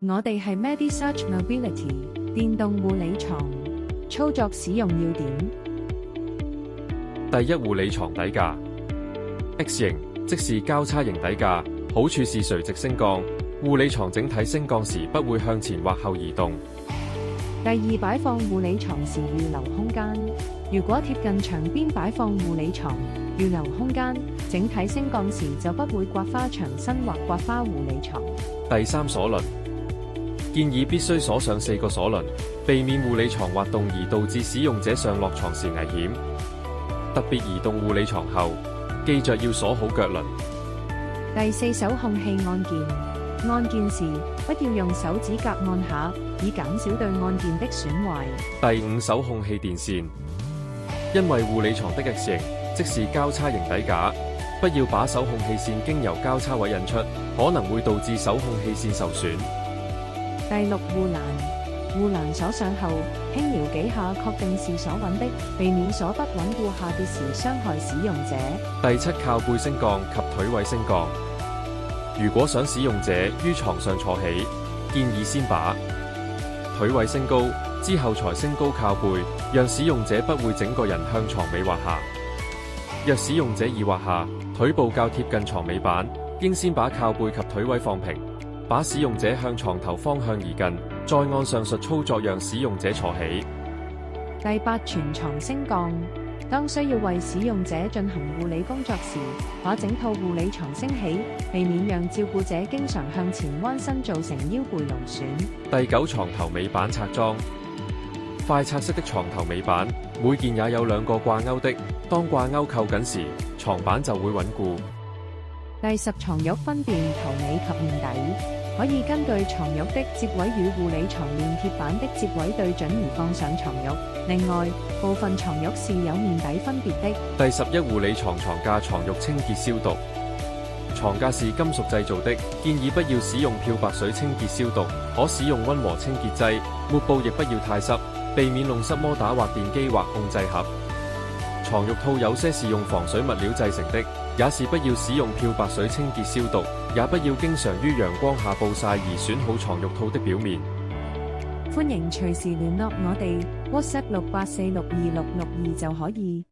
我哋係 MediSearch Mobility 電動護理床，操作使用要點。第一，護理床底架 X 型，即是交叉型底架，好處是垂直升降，護理床整體升降時不會向前或後移動。第二，擺放護理床時預留空間，如果貼近牆邊擺放護理床，預留空間，整體升降時就不會刮花牆身或刮花護理床。第三，鎖輪建議必須鎖上4個鎖輪，避免護理床滑動而導致使用者上落床時危險。特別移動護理床後，記着要鎖好腳輪。第四，手控器按鍵，按鍵時不要用手指甲按下，以減少對按鍵的損壞。第五，手控器電線，因為護理床的 X 型，即是交叉型底架，不要把手控器線經由交叉位引出，可能會導致手控器線受損。第六，護欄，護欄鎖上後，輕搖幾下確定是鎖穩的，避免鎖不穩固下跌時傷害使用者。第七，靠背升降及腿位升降，如果想使用者於床上坐起，建議先把腿位升高，之後才升高靠背，讓使用者不會整個人向床尾滑下。若使用者已滑下，腿部較貼近床尾板，應先把靠背及腿位放平，把使用者向床頭方向移近，再按上述操作讓使用者坐起。第八，全床升降，當需要為使用者進行護理工作時，把整套護理床升起，避免讓照顧者經常向前彎身造成腰背勞損。第九，床頭尾板拆裝，快拆式的床頭尾板，每件也有2個掛鈎的，當掛鈎扣緊時，床板就會穩固。第十，床褥分辨頭尾及面底，可以根據床褥的接位與護理床面貼板的接位對準而放上床褥。另外，部分床褥是有面底分別的。第11，護理床床架床褥清潔消毒，床架是金屬製造的，建議不要使用漂白水清潔消毒，可使用溫和清潔劑，抹布亦不要太濕，避免弄濕摩打或電機或控制盒。床褥套有些是用防水物料製成的，也是不要使用漂白水清潔消毒，也不要經常於陽光下暴曬而損耗床褥套的表面。歡迎隨時聯絡我哋 WhatsApp 68462662就可以。